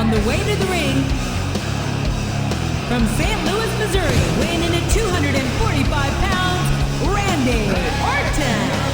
On the way to the ring, from St. Louis, Missouri, weighing in at 245 pounds, Randy Orton.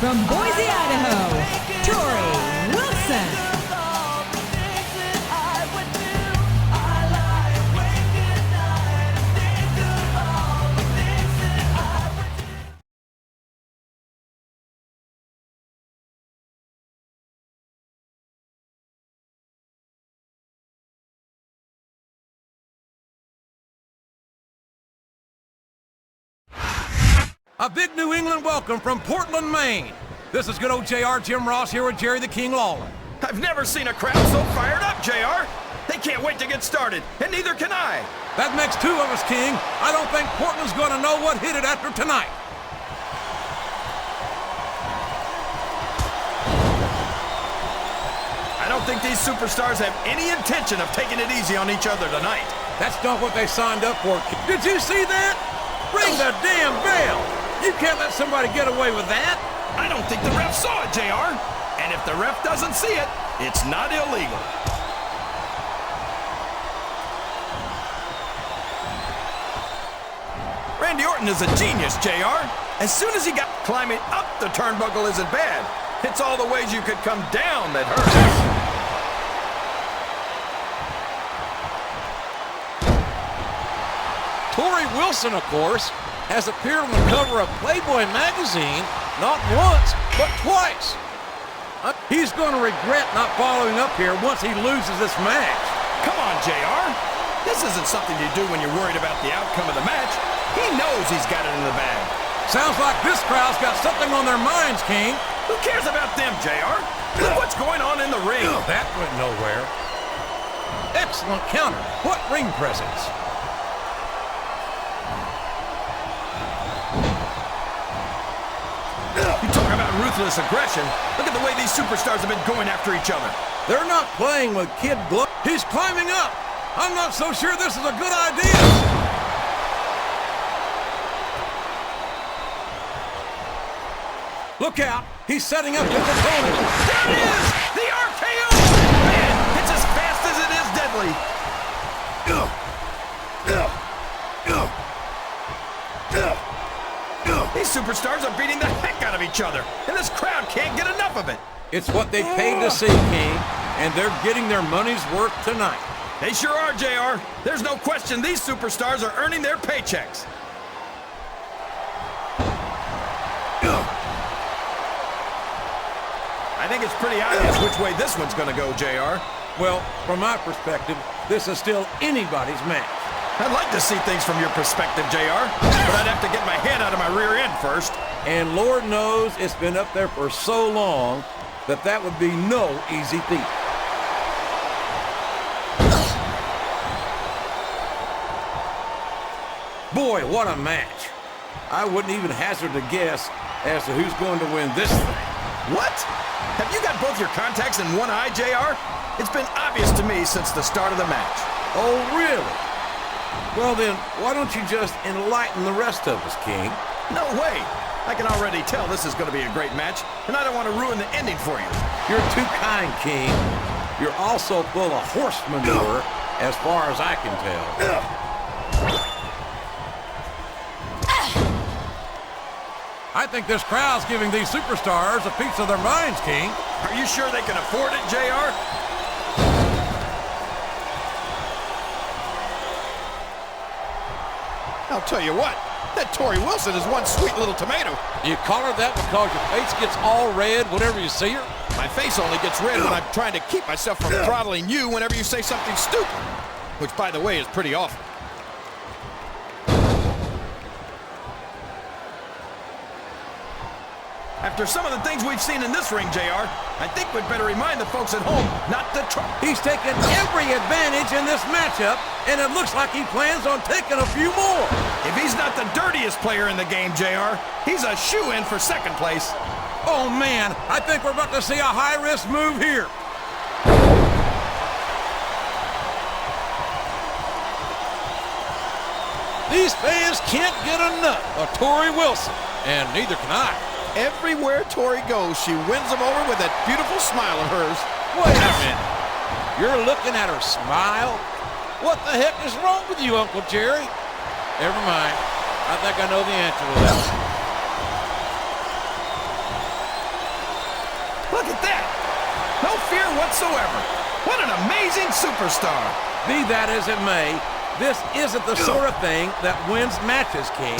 From Boise, Idaho, Tori Wilson. A big New England welcome from Portland, Maine. This is good old JR Jim Ross here with Jerry the King Lawler. I've never seen a crowd so fired up, JR. They can't wait to get started, and neither can I. That makes two of us, King. I don't think Portland's going to know what hit it after tonight. I don't think these superstars have any intention of taking it easy on each other tonight. That's not what they signed up for. Did you see that? Ring the damn bell! You can't let somebody get away with that. I don't think the ref saw it, JR. And if the ref doesn't see it, it's not illegal. Randy Orton is a genius, JR. As soon as he got climbing up the turnbuckle isn't bad. It's all the ways you could come down that hurt. Tori Wilson, of course, has appeared on the cover of Playboy magazine not once, but twice. He's going to regret not following up here once he loses this match. Come on, JR. This isn't something you do when you're worried about the outcome of the match. He knows he's got it in the bag. Sounds like this crowd's got something on their minds, King. Who cares about them, JR? Look what's going on in the ring. That went nowhere. Excellent counter. What ring presence. You talk about ruthless aggression. Look at the way these superstars have been going after each other. They're not playing with kid gloves. He's climbing up. I'm not so sure this is a good idea. Look out. He's setting up his opponent. There it is! The RKO! Man, it's as fast as it is deadly. These superstars are beating the heck out of each other, and this crowd can't get enough of it. It's what they paid to see, King, and they're getting their money's worth tonight. They sure are, JR. There's no question these superstars are earning their paychecks. I think it's pretty obvious which way this one's going to go, JR. Well, from my perspective, this is still anybody's match. I'd like to see things from your perspective, JR, but I'd have to get my head out of my rear end first. And Lord knows it's been up there for so long that that would be no easy feat. Boy, what a match. I wouldn't even hazard a guess as to who's going to win this thing. What? Have you got both your contacts in one eye, JR? It's been obvious to me since the start of the match. Oh, really? Well then, why don't you just enlighten the rest of us, King? No way! I can already tell this is going to be a great match, and I don't want to ruin the ending for you. You're too kind, King. You're also full of horse manure, as far as I can tell. I think this crowd's giving these superstars a piece of their minds, King. Are you sure they can afford it, JR? I'll tell you what, that Tori Wilson is one sweet little tomato. You call her that because your face gets all red whenever you see her? My face only gets red when I'm trying to keep myself from throttling you whenever you say something stupid. Which, by the way, is pretty awful. After some of the things we've seen in this ring, JR, I think we'd better remind the folks at home not to try. He's taken every advantage in this matchup, and it looks like he plans on taking a few more. If he's not the dirtiest player in the game, JR, he's a shoo-in for second place. Oh, man, I think we're about to see a high-risk move here. These fans can't get enough of Tori Wilson, and neither can I. Everywhere Tori goes, she wins them over with that beautiful smile of hers. Wait a minute. You're looking at her smile? What the heck is wrong with you, Uncle Jerry? Never mind. I think I know the answer to that. Look at that. No fear whatsoever. What an amazing superstar. Be that as it may, this isn't the sort of thing that wins matches, King.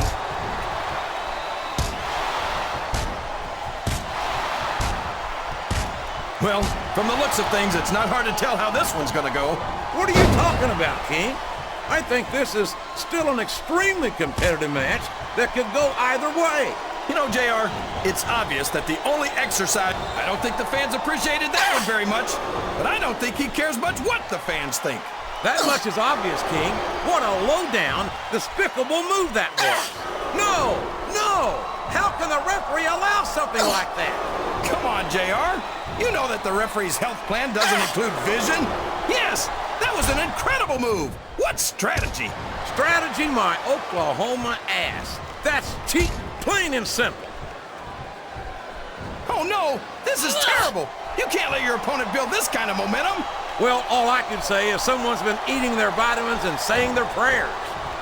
Well, from the looks of things, it's not hard to tell how this one's gonna go. What are you talking about, King? I think this is still an extremely competitive match that could go either way. You know, JR, it's obvious that the only exercise... I don't think the fans appreciated that one very much, but I don't think he cares much what the fans think. That much is obvious, King. What a low-down, despicable move that was. No! No! How can the referee allow something like that? Come on, JR. You know that the referee's health plan doesn't include vision? Yes, that was an incredible move. What strategy? Strategy, my Oklahoma ass. That's cheap, plain and simple. Oh, no, this is terrible. You can't let your opponent build this kind of momentum. Well, all I can say is someone's been eating their vitamins and saying their prayers.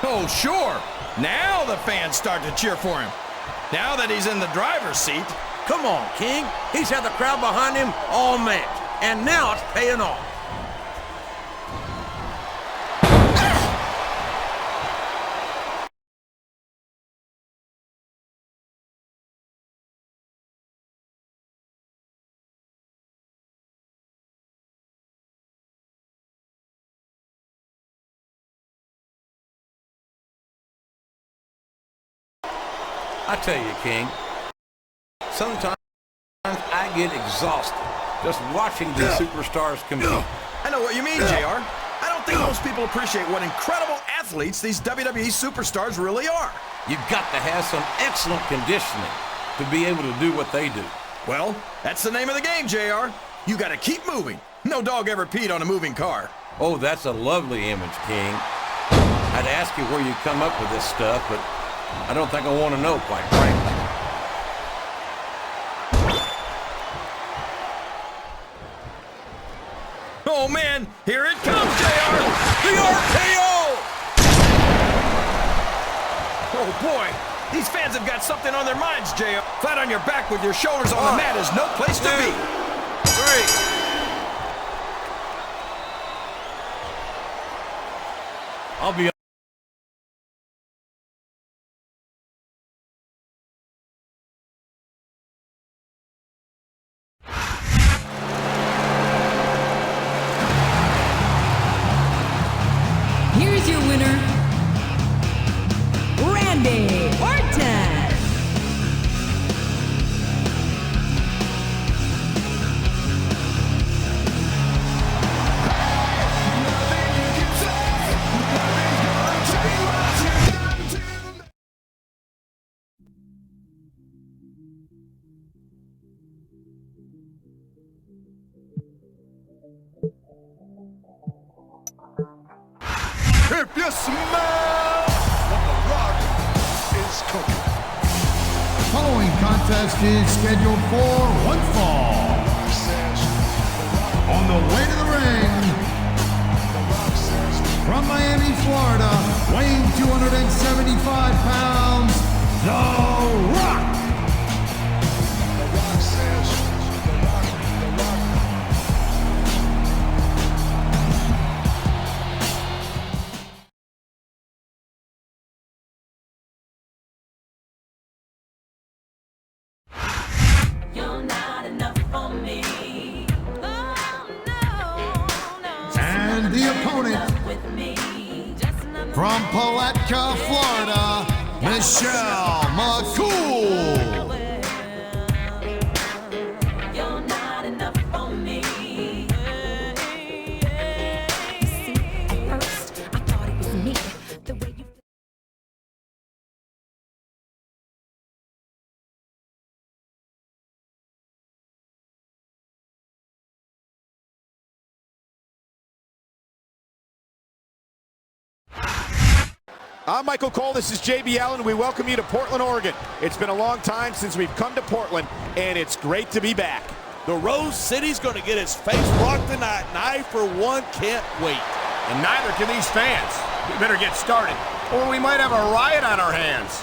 Oh, sure. Now the fans start to cheer for him. Now that he's in the driver's seat. Come on, King. He's had the crowd behind him all match, and now it's paying off. I tell you, King, sometimes I get exhausted just watching these superstars compete. I know what you mean, JR. I don't think most people appreciate what incredible athletes these WWE superstars really are. You've got to have some excellent conditioning to be able to do what they do. Well, that's the name of the game, JR. You got to keep moving. No dog ever peed on a moving car. Oh, that's a lovely image, King. I'd ask you where you come up with this stuff, but I don't think I want to know, quite frankly. Oh, man, here it comes, JR! The RKO! Oh, boy, these fans have got something on their minds, JR. Flat on your back with your shoulders on the mat is no place to be. 3. I'll be Here's your winner, Randy Orton. If you smell what the rock is cooking. Following contest is scheduled for one fall. On the way to the ring, from Miami, Florida, weighing 275 pounds, The Rock. You're not enough for me. And the opponent, from Palatka, Florida, Michelle McCool. I'm Michael Cole. This is JB Allen. We welcome you to Portland, Oregon. It's been a long time since we've come to Portland, and it's great to be back. The Rose City's going to get its face rocked tonight, and I, for one, can't wait. And neither can these fans. We better get started, or we might have a riot on our hands.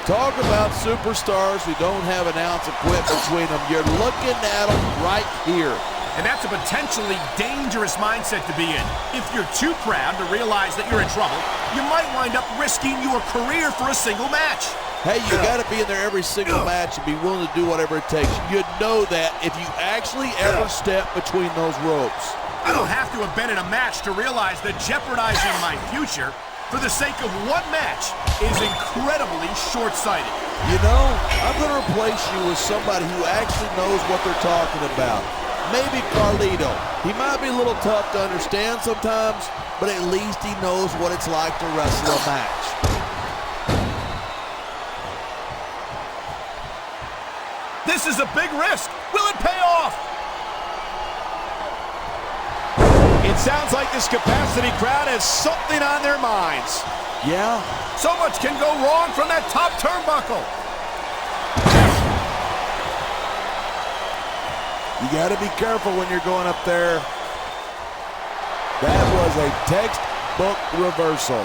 Talk about superstars who don't have an ounce of quit between them. You're looking at them right here. And that's a potentially dangerous mindset to be in. If you're too proud to realize that you're in trouble, you might wind up risking your career for a single match. Hey, you got to be in there every single match and be willing to do whatever it takes. You'd know that if you actually ever step between those ropes. I don't have to have been in a match to realize that jeopardizing my future for the sake of one match is incredibly short-sighted. You know, I'm going to replace you with somebody who actually knows what they're talking about. Maybe Carlito. He might be a little tough to understand sometimes, but at least he knows what it's like to wrestle a match. This is a big risk. Will it pay off? It sounds like this capacity crowd has something on their minds. Yeah? So much can go wrong from that top turnbuckle. You got to be careful when you're going up there. That was a textbook reversal.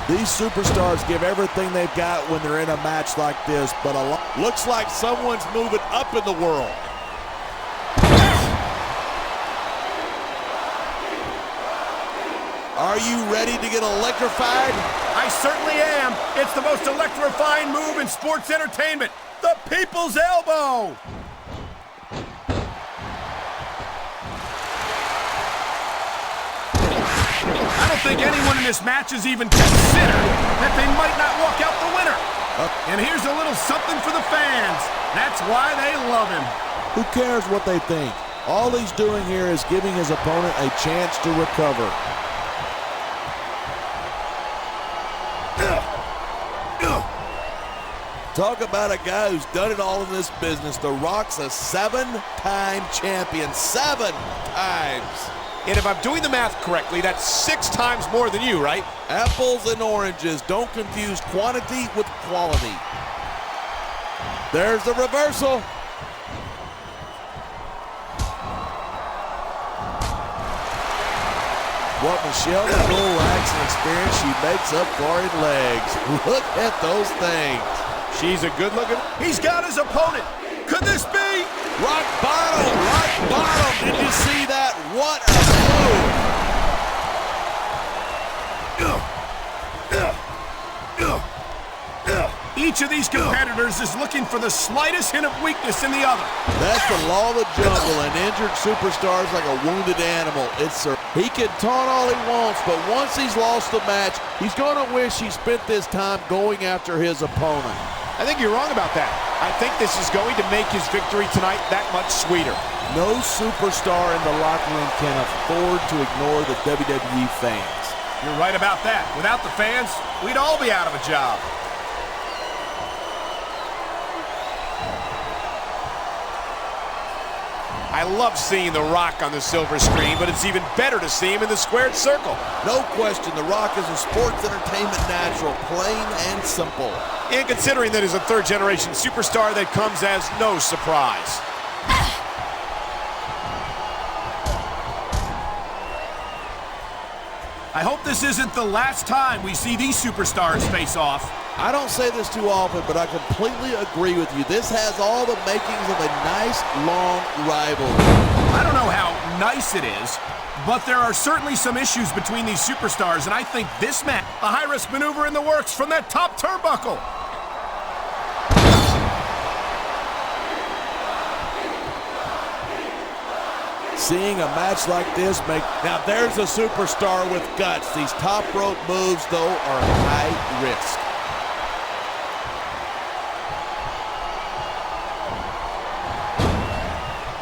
These superstars give everything they've got when they're in a match like this, but looks like someone's moving up in the world. Are you ready to get electrified? I certainly am. It's the most electrifying move in sports entertainment. The People's Elbow. I don't think anyone in this match has even considered that they might not walk out the winner. And here's a little something for the fans. That's why they love him. Who cares what they think? All he's doing here is giving his opponent a chance to recover. Talk about a guy who's done it all in this business. The Rock's a 7-time champion. 7 times. And if I'm doing the math correctly, that's 6 times more than you, right? Apples and oranges. Don't confuse quantity with quality. There's the reversal. What Michelle Nicole lacks in experience, she makes up for in legs. Look at those things. She's a good-looking... He's got his opponent. Could this be? Rock bottom, rock bottom. Did you see that? What a move. Each of these competitors is looking for the slightest hint of weakness in the other. That's the law of the jungle. An injured superstar is like a wounded animal. He can taunt all he wants, but once he's lost the match, he's going to wish he spent this time going after his opponent. I think you're wrong about that. I think this is going to make his victory tonight that much sweeter. No superstar in the locker room can afford to ignore the WWE fans. You're right about that. Without the fans, we'd all be out of a job. I love seeing The Rock on the silver screen, but it's even better to see him in the squared circle. No question, The Rock is a sports entertainment natural, plain and simple. And considering that he's a third-generation superstar, that comes as no surprise. I hope this isn't the last time we see these superstars face off. I don't say this too often, but I completely agree with you. This has all the makings of a nice, long rivalry. I don't know how nice it is, but there are certainly some issues between these superstars, and I think this match, a high-risk maneuver in the works from that top turnbuckle. Seeing a match like this now there's a superstar with guts. These top rope moves, though, are high risk.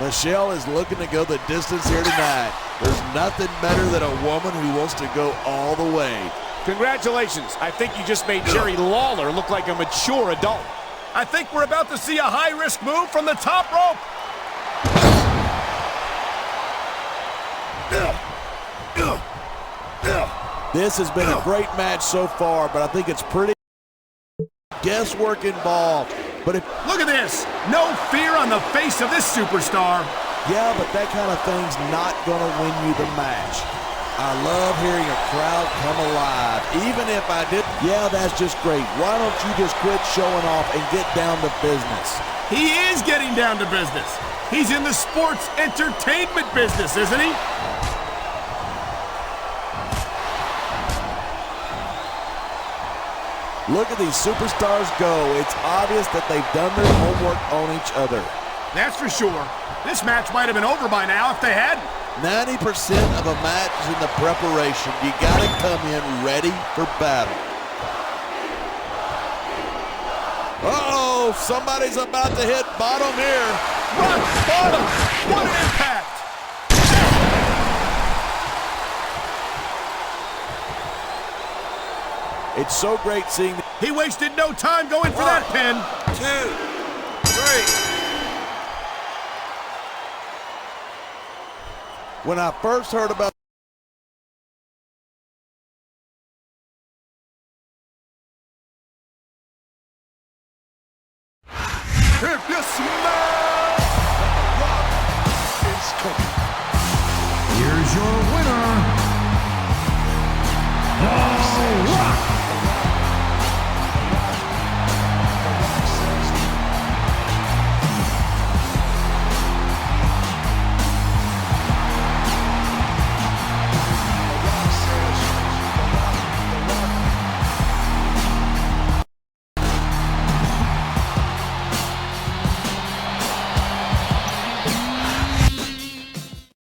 Michelle is looking to go the distance here tonight. There's nothing better than a woman who wants to go all the way. Congratulations. I think you just made Jerry Lawler look like a mature adult. I think we're about to see a high-risk move from the top rope. This has been a great match so far, but I think it's pretty guesswork involved. But if look at this, no fear on the face of this superstar. yeah, but that kind of thing's not going to win you the match. I love hearing a crowd come alive, even if I didn't. Yeah, that's just great. Why don't you just quit showing off and get down to business? He is getting down to business. He's in the sports entertainment business, isn't he? Look at these superstars go. It's obvious that they've done their homework on each other. That's for sure. This match might have been over by now if they hadn't. 90% of a match is in the preparation. You got to come in ready for battle. Uh-oh, somebody's about to hit bottom here. Rock bottom! What an impact! It's so great seeing. He wasted no time going for that pin. 2, 3. When I first heard about If you smell, Here's your winner,